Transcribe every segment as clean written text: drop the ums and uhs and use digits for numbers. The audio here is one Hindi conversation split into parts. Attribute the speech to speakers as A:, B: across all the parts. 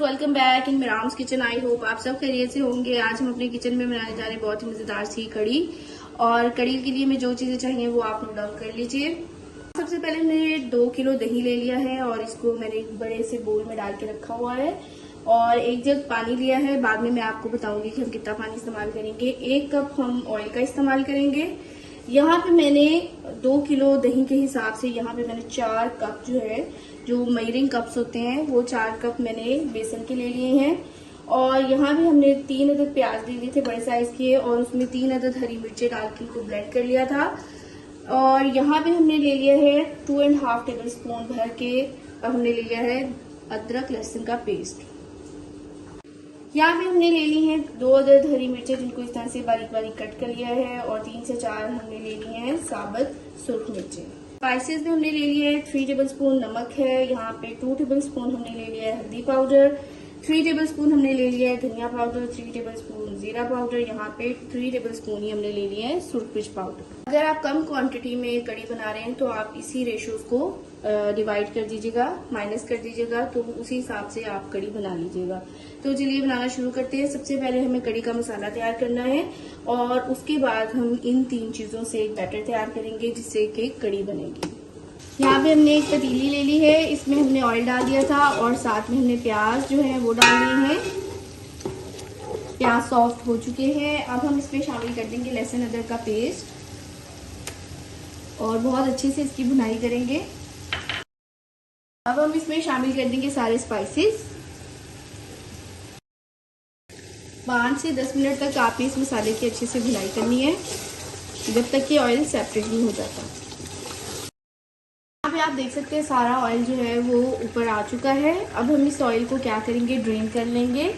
A: Welcome back in Meram's kitchen. I hope आप सब खैरियत से होंगे। आज हम अपने किचन में बनाने जा रहे हैं बहुत ही मजेदार सी कड़ी। और कड़ी के लिए मैं जो चीजें चाहिए वो आप नोट डाउन कर लीजिए। सबसे पहले मैंने 2 किलो दही ले लिया है और इसको मैंने एक बड़े से बोल में डाल के रखा हुआ है। और 1 जग पानी लिया है। बाद में मैं आपको बताऊंगी कि हम कितना पानी इस्तेमाल करेंगे। 1 कप हम ऑयल का इस्तेमाल करेंगे। यहाँ पे मैंने 2 किलो दही के हिसाब से यहाँ पे मैंने 4 कप जो है, जो मेजरिंग कप्स होते हैं, वो 4 कप मैंने बेसन के ले लिए हैं। और यहाँ भी हमने 3 अदद प्याज ले लिए थे बड़े साइज के, और उसमें 3 अदद हरी मिर्चें डाल के इनको ब्लेंड कर लिया था। और यहाँ पे हमने ले लिया है 2.5 टेबल स्पून भर के, अब हमने ले लिया है अदरक लहसुन का पेस्ट। यहाँ पे हमने ले ली हैं 2 अदद हरी मिर्चें, जिनको इस तरह से बारीक बारीक कट कर लिया है, और 3 से 4 हमने ले ली हैं साबुत सुर्ख मिर्चें। स्पाइसेस में हमने ले लिया है 3 टेबल स्पून नमक है, यहाँ पे 2 टेबल स्पून हमने ले लिया है हल्दी पाउडर, 3 टेबल स्पून हमने ले लिया है धनिया पाउडर, 3 टेबल स्पून जीरा पाउडर, यहाँ पे 3 टेबल स्पून ही हमने ले लिया है सूरख मिर्च पाउडर। अगर आप कम क्वांटिटी में कड़ी बना रहे हैं तो आप इसी रेशियोज को डिवाइड कर दीजिएगा, माइनस कर दीजिएगा, तो उसी हिसाब से आप कड़ी बना लीजिएगा। तो चलिए बनाना शुरू करते हैं। सबसे पहले हमें कड़ी का मसाला तैयार करना है, और उसके बाद हम इन 3 चीजों से एक बैटर तैयार करेंगे जिससे कि कड़ी बनेगी। यहाँ पे हमने एक पतीली ले ली है, इसमें हमने ऑयल डाल दिया था, और साथ में हमने प्याज जो है वो डाल लिए हैं। प्याज सॉफ्ट हो चुके हैं। अब हम इसमें शामिल कर देंगे लहसुन अदरक का पेस्ट, और बहुत अच्छे से इसकी भुनाई करेंगे। अब हम इसमें शामिल कर देंगे सारे स्पाइसेस। 5 से 10 मिनट तक आपने इस मसाले की अच्छे से भुनाई करनी है, जब तक कि ऑयल सेपरेट नहीं हो जाता। यहाँ पे आप देख सकते हैं सारा ऑयल जो है वो ऊपर आ चुका है। अब हम इस ऑयल को क्या करेंगे, ड्रेन कर लेंगे,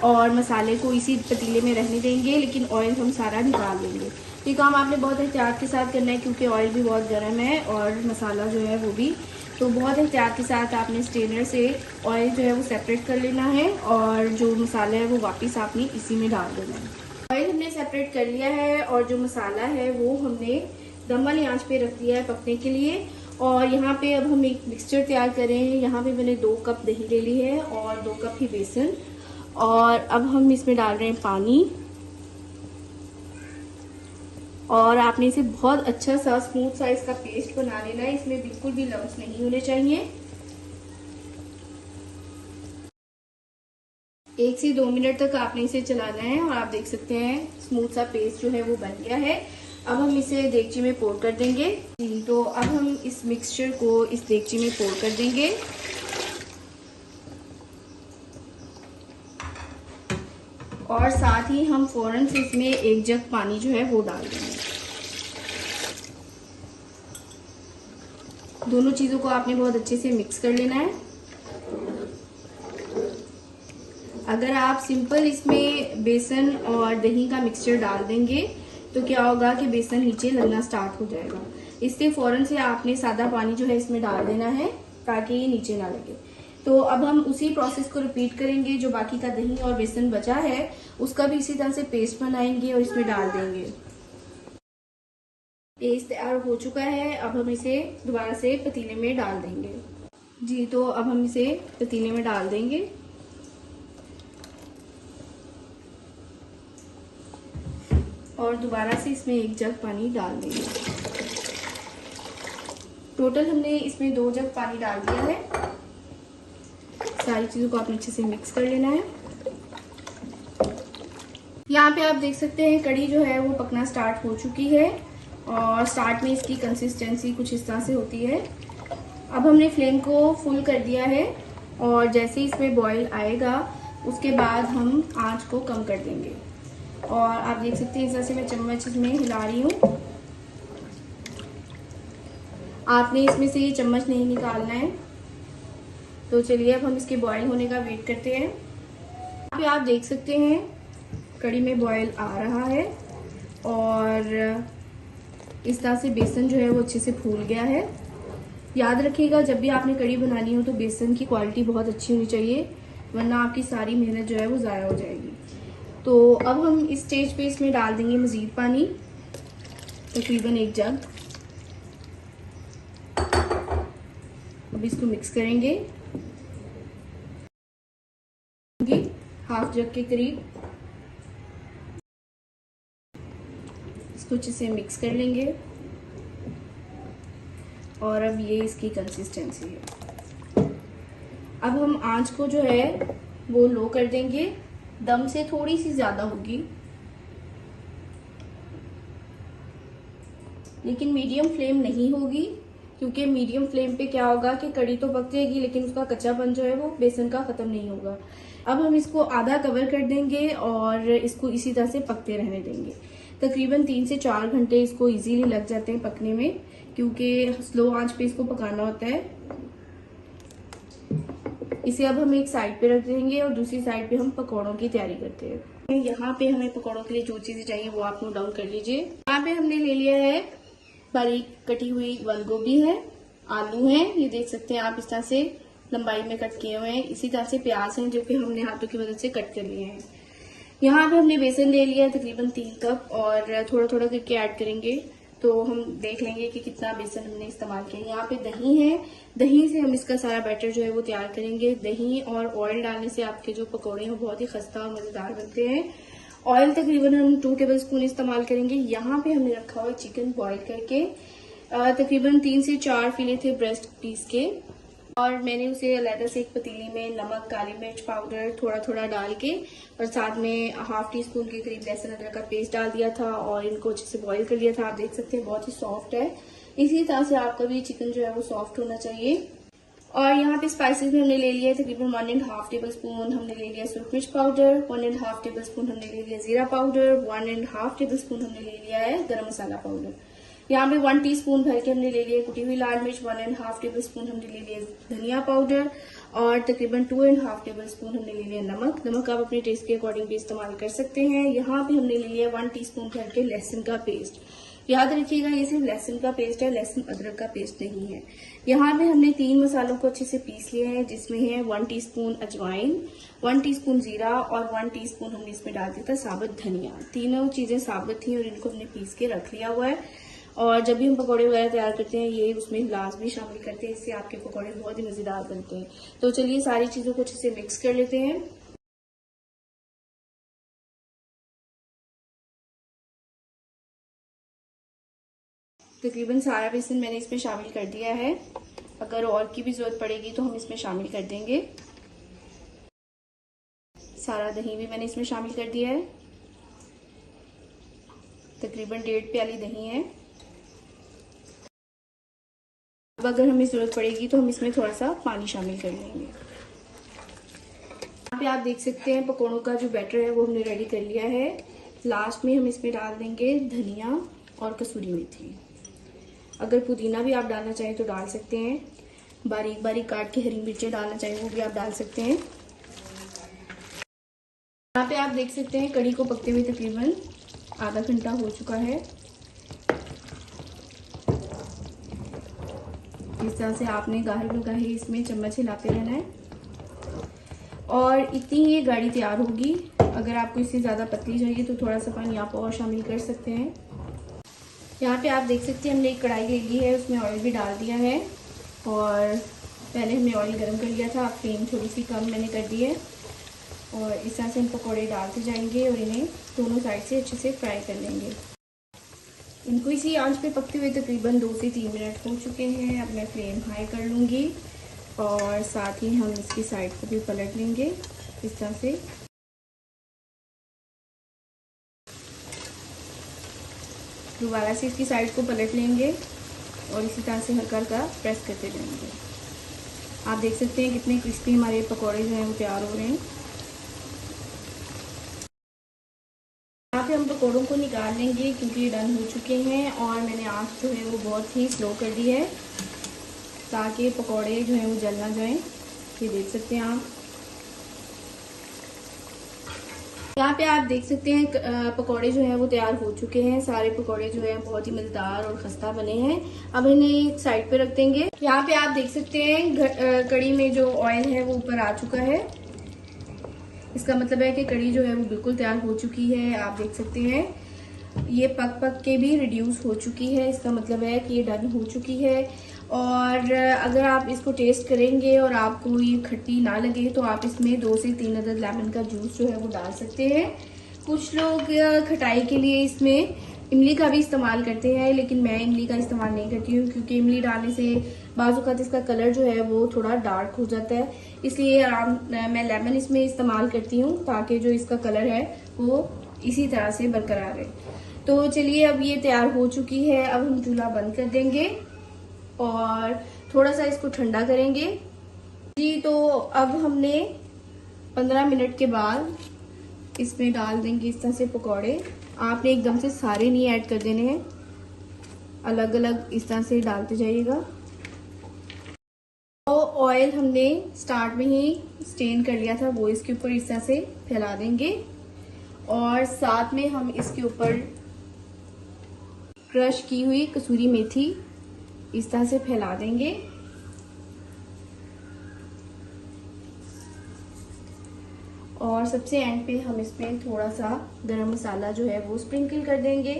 A: और मसाले को इसी पतीले में रहने देंगे, लेकिन ऑयल हम सारा निकाल देंगे। ये काम आपने बहुत एहतियात के साथ करना है, क्योंकि ऑयल भी बहुत गर्म है और मसाला जो है वो भी, तो बहुत एहतियात के साथ आपने स्ट्रेनर से ऑयल जो है वो सेपरेट कर लेना है, और जो मसाला है वो वापस आपने इसी में डाल देना है। ऑयल हमने सेपरेट कर लिया है, और जो मसाला है वो हमने दम वाली आंच पे रख दिया है पकने के लिए। और यहाँ पे अब हम एक मिक्सचर तैयार करें। यहाँ पे मैंने 2 कप दही ले ली है और 2 कप ही बेसन, और अब हम इसमें डाल रहे हैं पानी। और आपने इसे बहुत अच्छा सा स्मूथ सा इसका पेस्ट बना लेना है, इसमें बिल्कुल भी लम्स नहीं होने चाहिए। 1 से 2 मिनट तक आपने इसे चलाना है, और आप देख सकते हैं स्मूथ सा पेस्ट जो है वो बन गया है। अब हम इसे देगची में पोर कर देंगे। तो अब हम इस मिक्सचर को इस देगची में पोर कर देंगे, और साथ ही हम फौरन से इसमें 1 जग पानी जो है वो डाल देंगे। दोनों चीजों को आपने बहुत अच्छे से मिक्स कर लेना है। अगर आप सिंपल इसमें बेसन और दही का मिक्सचर डाल देंगे तो क्या होगा कि बेसन नीचे लगना स्टार्ट हो जाएगा। इसलिए फौरन से आपने सादा पानी जो है इसमें डाल देना है, ताकि ये नीचे ना लगे। तो अब हम उसी प्रोसेस को रिपीट करेंगे। जो बाकी का दही और बेसन बचा है उसका भी इसी तरह से पेस्ट बनाएंगे और इसमें डाल देंगे। पेस्ट तैयार हो चुका है। अब हम इसे दोबारा से पतीले में डाल देंगे। जी, तो अब हम इसे पतीले में डाल देंगे, और दोबारा से इसमें 1 जग पानी डाल देंगे। टोटल हमने इसमें 2 जग पानी डाल दिया है। सारी चीजों को आपने अच्छे से मिक्स कर लेना है। यहाँ पे आप देख सकते हैं कड़ी जो है वो पकना स्टार्ट हो चुकी है, और स्टार्ट में इसकी कंसिस्टेंसी कुछ इस तरह से होती है। अब हमने फ्लेम को फुल कर दिया है, और जैसे ही इसमें बॉईल आएगा उसके बाद हम आंच को कम कर देंगे। और आप देख सकते हैं इस तरह से मैं चम्मच में हिला रही हूँ। आपने इसमें से ये चम्मच नहीं निकालना है। तो चलिए अब हम इसके बॉईल होने का वेट करते हैं। यहाँ पे आप देख सकते हैं कड़ी में बॉईल आ रहा है और इस तरह से बेसन जो है वो अच्छे से फूल गया है। याद रखिएगा जब भी आपने कड़ी बनानी हो तो बेसन की क्वालिटी बहुत अच्छी होनी चाहिए, वरना आपकी सारी मेहनत जो है वो ज़ाया हो जाएगी। तो अब हम इस स्टेज पे इसमें डाल देंगे मज़ीद पानी, तकरीबन 1 जग। अब इसको मिक्स करेंगे हाफ जग के करीब। इसको अच्छे से मिक्स कर लेंगे और अब ये इसकी कंसिस्टेंसी है। अब हम आंच को जो है वो लो कर देंगे, दम से थोड़ी सी ज्यादा होगी, लेकिन मीडियम फ्लेम नहीं होगी, क्योंकि मीडियम फ्लेम पे क्या होगा कि कड़ी तो पक जाएगी लेकिन उसका कच्चापन जो है वो बेसन का खत्म नहीं होगा। अब हम इसको आधा कवर कर देंगे और इसको इसी तरह से पकते रहने देंगे। तकरीबन 3 से 4 घंटे इसको इजीली लग जाते हैं पकने में, क्योंकि स्लो आंच पे इसको पकाना होता है। इसे अब हम एक साइड पे रख देंगे और दूसरी साइड पे हम पकौड़ों की तैयारी करते हैं। यहाँ पे हमें पकौड़ों के लिए जो चीजें चाहिए वो आप नोट डाउन कर लीजिए। यहाँ पे हमने ले लिया है बारीक कटी हुई बंद गोभी है, आलू है, ये देख सकते हैं आप इस तरह से लंबाई में कट किए हुए हैं। इसी तरह से प्याज हैं जो कि हमने हाथों की मदद से कट कर लिए हैं। यहाँ पे हमने बेसन ले लिया है तकरीबन 3 कप और थोड़ा थोड़ा करके ऐड करेंगे, तो हम देख लेंगे कि कितना बेसन हमने इस्तेमाल किया। यहाँ पे दही है, दही से हम इसका सारा बैटर जो है वो तैयार करेंगे। दही और ऑयल डालने से आपके जो पकौड़े हैं वो बहुत ही खस्ता और मजेदार बनते हैं। ऑयल तकरीबन हम 2 टेबल स्पून इस्तेमाल करेंगे। यहाँ पे हमने रखा हुआ चिकन बॉईल करके, तकरीबन 3 से 4 फिले थे ब्रेस्ट पीस के, और मैंने उसे अलग से एक पतीली में नमक, काली मिर्च पाउडर थोड़ा थोड़ा डाल के और साथ में हाफ टी स्पून के करीब लहसुन अदरक का पेस्ट डाल दिया था और इनको अच्छे से बॉईल कर लिया था। आप देख सकते हैं बहुत ही सॉफ्ट है। इसी तरह से आपका भी चिकन जो है वो सॉफ्ट होना चाहिए। और यहाँ पे स्पाइसेस में हमने ले लिया तकरीबन 1.5 टेबल स्पून हमने ले लिया सुरख मिर्च पाउडर, 1.5 टेबल स्पून हमने ले लिया जीरा पाउडर, 1.5 टेबल स्पून हमने ले लिया है गरम मसाला पाउडर। यहाँ पे 1 टीस्पून भर के हमने ले लिया कुटी हुई लाल मिर्च, 1.5 टेबल स्पून हमने ले लिया धनिया पाउडर और तकरीबन 2.5 टेबल स्पून हमने ले लिया नमक। नमक आप अपने टेस्ट के अकॉर्डिंग भी इस्तेमाल कर सकते हैं। यहाँ पे हमने ले लिया 1 टीस्पून भर के लहसुन का पेस्ट। याद रखिएगा ये सिर्फ लहसुन का पेस्ट है, लहसुन अदरक का पेस्ट नहीं है। यहाँ पे हमने 3 मसालों को अच्छे से पीस लिए हैं, जिसमें है 1 टीस्पून अजवाइन, 1 टीस्पून जीरा और 1 टीस्पून हमने इसमें डाल दिया था साबुत धनिया। तीनों चीजें साबुत थी और इनको हमने पीस के रख लिया हुआ है। और जब भी हम पकौड़े वगैरह तैयार करते हैं ये उसमें ग्लास भी शामिल करते हैं, इससे आपके पकौड़े बहुत ही मजेदार बनते हैं। तो चलिए सारी चीजों को अच्छे से मिक्स कर लेते हैं। तकरीबन सारा बेसन मैंने इसमें शामिल कर दिया है। अगर और की भी जरूरत पड़ेगी तो हम इसमें शामिल कर देंगे। सारा दही भी मैंने इसमें शामिल कर दिया है, तकरीबन 1.5 प्याली दही है। अब अगर हमें जरूरत पड़ेगी तो हम इसमें थोड़ा सा पानी शामिल कर लेंगे। यहाँ पे आप देख सकते हैं पकौड़ों का जो बैटर है वो हमने रेडी कर लिया है। लास्ट में हम इसमें डाल देंगे धनिया और कसूरी मेथी। अगर पुदीना भी आप डालना चाहें तो डाल सकते हैं, बारीक बारीक काट के हरी मिर्चें डालना चाहें वो भी आप डाल सकते हैं। यहाँ पे आप देख सकते हैं कड़ी को पकते हुए तकरीबन आधा घंटा हो चुका है। इस तरह से आपने गाहे इसमें चम्मच हिलाते रहना है और इतनी ही ये गाढ़ी तैयार होगी। अगर आपको इससे ज्यादा पतली चाहिए तो थोड़ा सा पानी आप और शामिल कर सकते हैं। यहाँ पे आप देख सकते हैं हमने एक कढ़ाई ले ली है, उसमें ऑयल भी डाल दिया है और पहले हमने ऑयल गर्म कर लिया था। फ्लेम थोड़ी सी कम मैंने कर दी है और इस तरह से हम पकौड़े डालते जाएंगे और इन्हें दोनों साइड से अच्छे से फ्राई कर लेंगे। इनको इसी आंच पे पकते हुए तकरीबन 2 से 3 मिनट हो चुके हैं। अब मैं फ्लेम हाई कर लूँगी और साथ ही हम इसकी साइड को भी पलट लेंगे इस तरह से। दोबारा से इसकी साइड को पलट लेंगे और इसी तरह से हल्का हल्का प्रेस करते जाएंगे। आप देख सकते हैं कितने क्रिस्पी हमारे पकौड़े जो हैं वो तैयार हो रहे हैं। यहाँ पे हम पकौड़ों को निकाल लेंगे क्योंकि ये डन हो चुके हैं और मैंने आँच जो है वो बहुत ही स्लो कर दी है ताकि पकौड़े जो हैं वो जल ना जाएं। ये देख सकते हैं आप। यहाँ पे आप देख सकते हैं पकौड़े जो हैं वो तैयार हो चुके हैं। सारे पकौड़े जो हैं बहुत ही मजेदार और खस्ता बने हैं। अब इन्हें एक साइड पे रख देंगे। यहाँ पे आप देख सकते हैं कड़ी में जो ऑयल है वो ऊपर आ चुका है। इसका मतलब है कि कड़ी जो है वो बिल्कुल तैयार हो चुकी है। आप देख सकते हैं ये पक के भी रिड्यूस हो चुकी है। इसका मतलब है कि ये डन हो चुकी है। और अगर आप इसको टेस्ट करेंगे और आपको ये खट्टी ना लगे तो आप इसमें 2 से 3 अदद लेमन का जूस जो है वो डाल सकते हैं। कुछ लोग खटाई के लिए इसमें इमली का भी इस्तेमाल करते हैं, लेकिन मैं इमली का इस्तेमाल नहीं करती हूँ क्योंकि इमली डालने से बाज़ औक़ात इसका कलर जो है वो थोड़ा डार्क हो जाता है। इसलिए मैं लेमन इसमें इस्तेमाल करती हूँ ताकि जो इसका कलर है वो इसी तरह से बरकरार रहे। तो चलिए अब ये तैयार हो चुकी है। अब हम चूल्हा बंद कर देंगे और थोड़ा सा इसको ठंडा करेंगे जी। तो अब हमने 15 मिनट के बाद इसमें डाल देंगे इस तरह से पकौड़े। आपने एकदम से सारे नहीं ऐड कर देने हैं, अलग अलग इस तरह से डालते जाइएगा। तो ऑयल हमने स्टार्ट में ही स्टेन कर लिया था, वो इसके ऊपर इस तरह से फैला देंगे और साथ में हम इसके ऊपर क्रश की हुई कसूरी मेथी इस तरह से फैला देंगे। और सबसे एंड पे हम इसमें थोड़ा सा गरम मसाला जो है वो स्प्रिंकल कर देंगे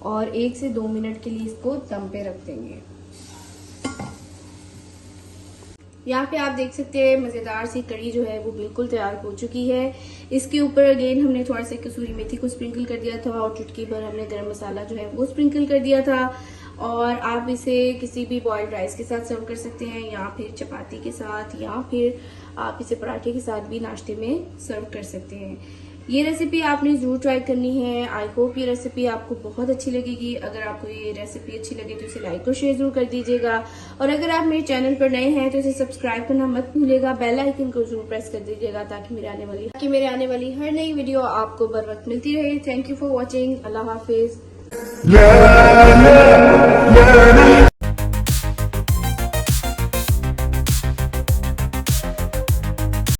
A: और 1 से 2 मिनट के लिए इसको दम पे रख देंगे। यहाँ पे आप देख सकते हैं मजेदार सी कड़ी जो है वो बिल्कुल तैयार हो चुकी है। इसके ऊपर अगेन हमने थोड़ा सा कसूरी मेथी को स्प्रिंकल कर दिया था और चुटकी भर हमने गरम मसाला जो है वो स्प्रिंकल कर दिया था। और आप इसे किसी भी बॉइल्ड राइस के साथ सर्व कर सकते हैं या फिर चपाती के साथ या फिर आप इसे पराठे के साथ भी नाश्ते में सर्व कर सकते हैं। ये रेसिपी आपने जरूर ट्राई करनी है। आई होप ये रेसिपी आपको बहुत अच्छी लगेगी। अगर आपको ये रेसिपी अच्छी लगे तो इसे लाइक और शेयर जरूर कर दीजिएगा और अगर आप मेरे चैनल पर नए हैं तो इसे सब्सक्राइब करना मत भूलिएगा। बेल आइकन को जरूर प्रेस कर दीजिएगा ताकि मेरे आने वाली हर नई वीडियो आपको बर वक्त मिलती रहे। Thank you for watching. Allah Hafiz.